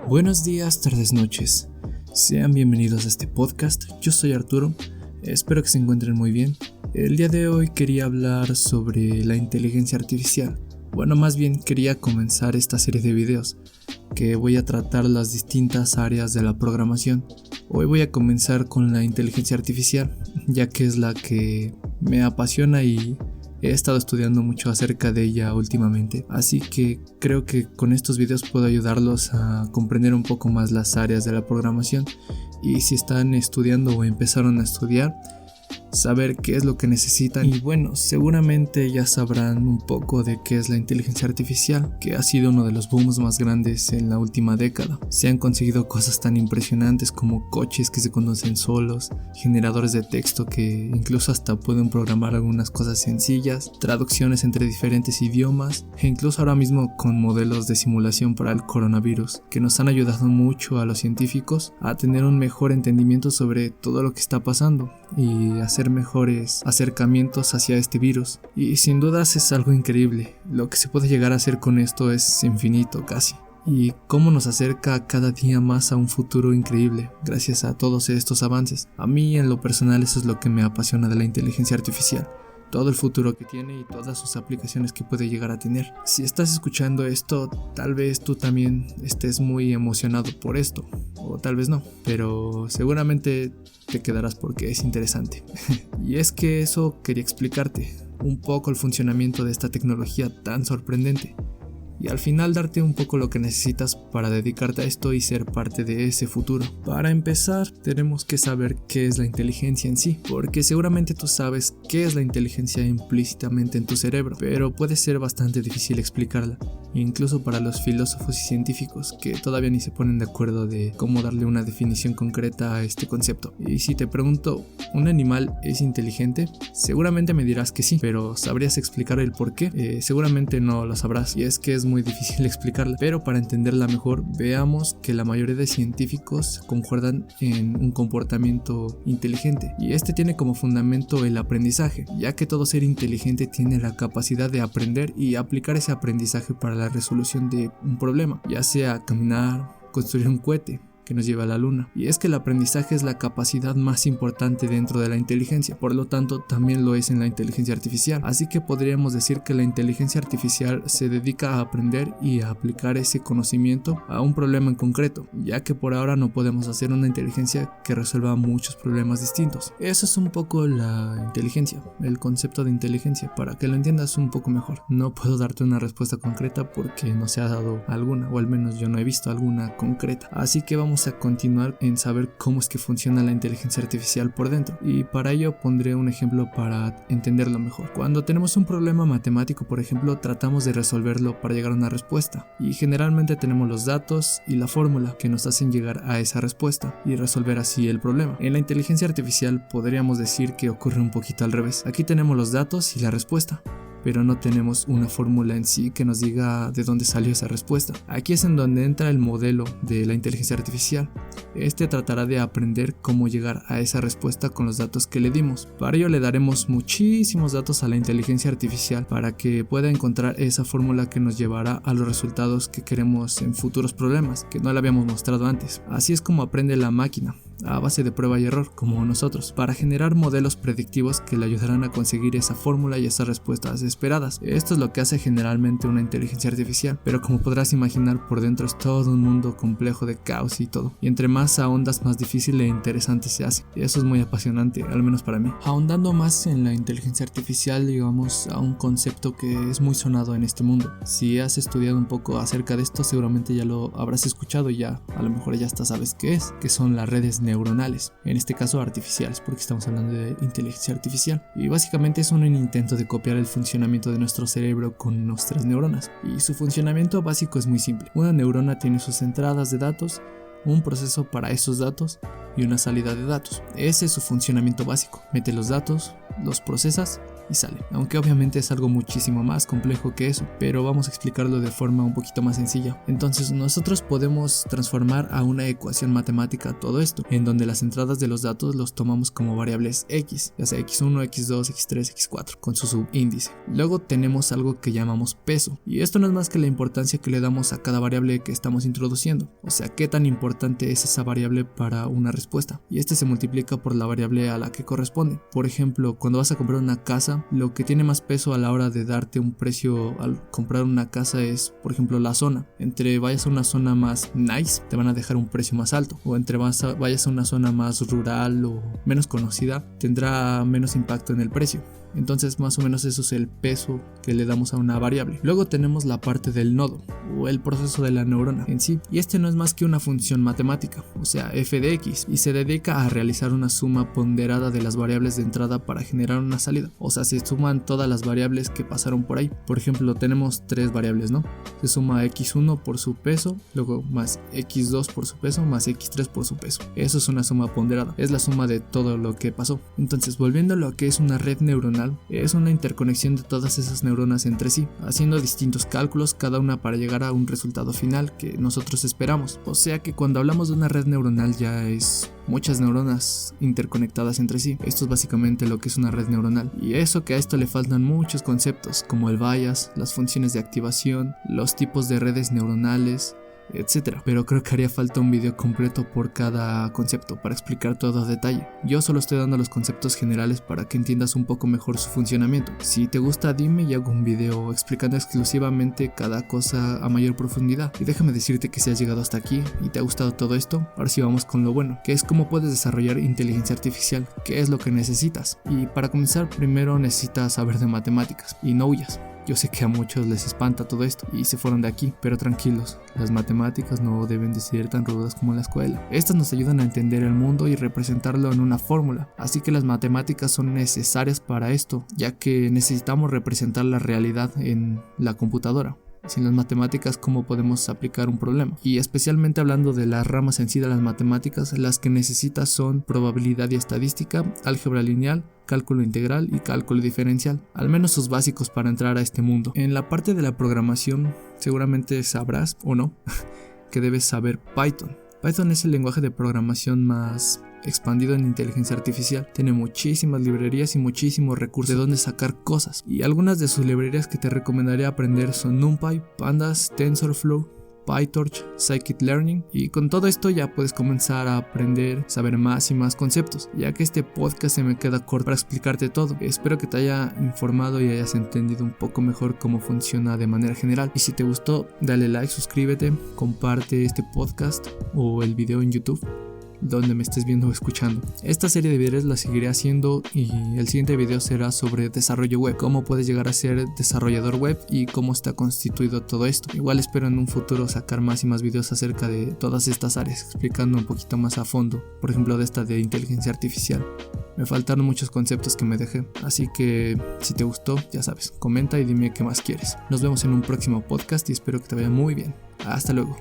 Buenos días, tardes, noches. Sean bienvenidos a este podcast. Yo soy Arturo. Espero que se encuentren muy bien. El día de hoy quería hablar sobre la inteligencia artificial. Bueno, más bien quería comenzar esta serie de videos que voy a tratar las distintas áreas de la programación. Hoy voy a comenzar con la inteligencia artificial, ya que es la que me apasiona y he estado estudiando mucho acerca de ella últimamente, así que creo que con estos videos puedo ayudarlos a comprender un poco más las áreas de la programación y si están estudiando o empezaron a estudiar, saber qué es lo que necesitan. Y bueno, seguramente ya sabrán un poco de qué es la inteligencia artificial, que ha sido uno de los booms más grandes en la última década. Se han conseguido cosas tan impresionantes como coches que se conducen solos, generadores de texto que incluso hasta pueden programar algunas cosas sencillas, traducciones entre diferentes idiomas e incluso ahora mismo con modelos de simulación para el coronavirus, que nos han ayudado mucho a los científicos a tener un mejor entendimiento sobre todo lo que está pasando y hacer mejores acercamientos hacia este virus. Y sin dudas es algo increíble. Lo que se puede llegar a hacer con esto es infinito casi. Y cómo nos acerca cada día más a un futuro increíble gracias a todos estos avances. A mí en lo personal eso es lo que me apasiona de la inteligencia artificial. Todo el futuro que tiene y todas sus aplicaciones que puede llegar a tener. Si estás escuchando esto, tal vez tú también estés muy emocionado por esto, o tal vez no, pero seguramente te quedarás porque es interesante. Y es que eso quería explicarte, un poco el funcionamiento de esta tecnología tan sorprendente. Y al final darte un poco lo que necesitas para dedicarte a esto y ser parte de ese futuro. Para empezar, tenemos que saber qué es la inteligencia en sí, porque seguramente tú sabes qué es la inteligencia implícitamente en tu cerebro, pero puede ser bastante difícil explicarla, incluso para los filósofos y científicos que todavía ni se ponen de acuerdo de cómo darle una definición concreta a este concepto. Y si te pregunto, ¿un animal es inteligente? Seguramente me dirás que sí, pero ¿sabrías explicar el por qué? Seguramente no lo sabrás, y es que es muy difícil explicarla, pero para entenderla mejor veamos que la mayoría de científicos concuerdan en un comportamiento inteligente y este tiene como fundamento el aprendizaje, ya que todo ser inteligente tiene la capacidad de aprender y aplicar ese aprendizaje para la resolución de un problema, ya sea caminar, construir un cohete que nos lleva a la luna. Y es que el aprendizaje es la capacidad más importante dentro de la inteligencia, por lo tanto también lo es en la inteligencia artificial. Así que podríamos decir que la inteligencia artificial se dedica a aprender y a aplicar ese conocimiento a un problema en concreto, ya que por ahora no podemos hacer una inteligencia que resuelva muchos problemas distintos. Eso es un poco la inteligencia, el concepto de inteligencia, para que lo entiendas un poco mejor. No puedo darte una respuesta concreta porque no se ha dado alguna, o al menos yo no he visto alguna concreta. Así que vamos a continuar en saber cómo es que funciona la inteligencia artificial por dentro, y para ello pondré un ejemplo para entenderlo mejor. Cuando tenemos un problema matemático, por ejemplo, tratamos de resolverlo para llegar a una respuesta, y generalmente tenemos los datos y la fórmula que nos hacen llegar a esa respuesta y resolver así el problema. En la inteligencia artificial podríamos decir que ocurre un poquito al revés. Aquí tenemos los datos y la respuesta, pero no tenemos una fórmula en sí que nos diga de dónde salió esa respuesta. Aquí es en donde entra el modelo de la inteligencia artificial. Este tratará de aprender cómo llegar a esa respuesta con los datos que le dimos. Para ello le daremos muchísimos datos a la inteligencia artificial para que pueda encontrar esa fórmula que nos llevará a los resultados que queremos en futuros problemas que no le habíamos mostrado antes. Así es como aprende la máquina, a base de prueba y error, como nosotros, para generar modelos predictivos que le ayudarán a conseguir esa fórmula y esas respuestas esperadas. Esto es lo que hace generalmente una inteligencia artificial, pero como podrás imaginar, por dentro es todo un mundo complejo de caos y todo, y entre más ahondas, más difícil e interesante se hace, y eso es muy apasionante, al menos para mí. Ahondando más en la inteligencia artificial, llegamos a un concepto que es muy sonado en este mundo. Si has estudiado un poco acerca de esto, seguramente ya lo habrás escuchado y ya a lo mejor ya hasta sabes qué es, que son las redes neuronales, en este caso artificiales, porque estamos hablando de inteligencia artificial, y básicamente es un intento de copiar el funcionamiento de nuestro cerebro con nuestras neuronas, y su funcionamiento básico es muy simple. Una neurona tiene sus entradas de datos, un proceso para esos datos y una salida de datos. Ese es su funcionamiento básico. Mete los datos, los procesas y sale. Aunque obviamente es algo muchísimo más complejo que eso, pero vamos a explicarlo de forma un poquito más sencilla. Entonces nosotros podemos transformar a una ecuación matemática todo esto, en donde las entradas de los datos los tomamos como variables x, ya sea x1, x2, x3, x4, con su subíndice. Luego tenemos algo que llamamos peso, y esto no es más que la importancia que le damos a cada variable que estamos introduciendo, o sea, qué tan importante es esa variable para una respuesta, y este se multiplica por la variable a la que corresponde. Por ejemplo, cuando vas a comprar una casa, lo que tiene más peso a la hora de darte un precio al comprar una casa es, por ejemplo, la zona. Entre vayas a una zona más nice, te van a dejar un precio más alto, o entre vayas a una zona más rural o menos conocida, tendrá menos impacto en el precio. Entonces más o menos eso es el peso que le damos a una variable. Luego tenemos la parte del nodo o el proceso de la neurona en sí, y este no es más que una función matemática, o sea f de x, y se dedica a realizar una suma ponderada de las variables de entrada para generar una salida. O sea, se suman todas las variables que pasaron por ahí. Por ejemplo, tenemos tres variables, ¿no? Se suma x1 por su peso, luego más x2 por su peso, más x3 por su peso. Eso es una suma ponderada, es la suma de todo lo que pasó. Entonces, volviendo a lo que es una red neuronal, es una interconexión de todas esas neuronas entre sí, haciendo distintos cálculos, cada una para llegar a un resultado final que nosotros esperamos. O sea que cuando hablamos de una red neuronal ya es muchas neuronas interconectadas entre sí. Esto es básicamente lo que es una red neuronal, y eso que a esto le faltan muchos conceptos como el bias, las funciones de activación, los tipos de redes neuronales, etcétera. Pero creo que haría falta un video completo por cada concepto para explicar todo a detalle. Yo solo estoy dando los conceptos generales para que entiendas un poco mejor su funcionamiento. Si te gusta, dime y hago un video explicando exclusivamente cada cosa a mayor profundidad. Y déjame decirte que si has llegado hasta aquí y te ha gustado todo esto, ahora sí vamos con lo bueno, que es cómo puedes desarrollar inteligencia artificial, qué es lo que necesitas. Y para comenzar, primero necesitas saber de matemáticas, y no huyas. Yo sé que a muchos les espanta todo esto y se fueron de aquí, pero tranquilos, las matemáticas no deben de ser tan rudas como en la escuela. Estas nos ayudan a entender el mundo y representarlo en una fórmula, así que las matemáticas son necesarias para esto, ya que necesitamos representar la realidad en la computadora. Sin las matemáticas, ¿cómo podemos aplicar un problema? Y especialmente hablando de las ramas en sí de las matemáticas, las que necesitas son probabilidad y estadística, álgebra lineal, cálculo integral y cálculo diferencial, al menos sus básicos para entrar a este mundo. En la parte de la programación, seguramente sabrás o no que debes saber Python. Python es el lenguaje de programación más expandido en inteligencia artificial. Tiene muchísimas librerías y muchísimos recursos de donde sacar cosas, y algunas de sus librerías que te recomendaría aprender son NumPy, Pandas, TensorFlow, PyTorch, Scikit-Learning, y con todo esto ya puedes comenzar a aprender, saber más y más conceptos, ya que este podcast se me queda corto para explicarte todo. Espero que te haya informado y hayas entendido un poco mejor cómo funciona de manera general, y si te gustó, dale like, suscríbete, comparte este podcast o el video en YouTube donde me estés viendo o escuchando. Esta serie de videos la seguiré haciendo, y el siguiente video será sobre desarrollo web, cómo puedes llegar a ser desarrollador web y cómo está constituido todo esto. Igual espero en un futuro sacar más y más videos acerca de todas estas áreas, explicando un poquito más a fondo, por ejemplo de esta de inteligencia artificial. Me faltaron muchos conceptos que me dejé, así que si te gustó, ya sabes, comenta y dime qué más quieres. Nos vemos en un próximo podcast y espero que te vaya muy bien. Hasta luego.